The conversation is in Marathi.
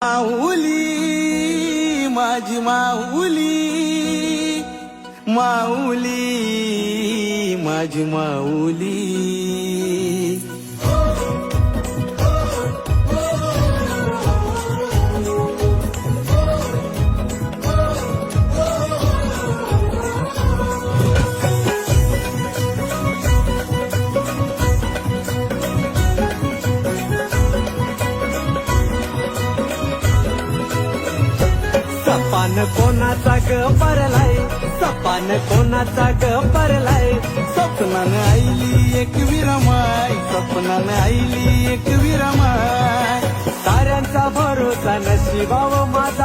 माऊली माझी माऊली माऊली माझी माऊली सपान कोणाचा ग परलाय सपान कोणाचा ग परलाय स्वप्नानं आईली एक विरमाय स्वप्नानं आईली एक विरमाय ताऱ्यांचा भरोसा नशिबाव माझा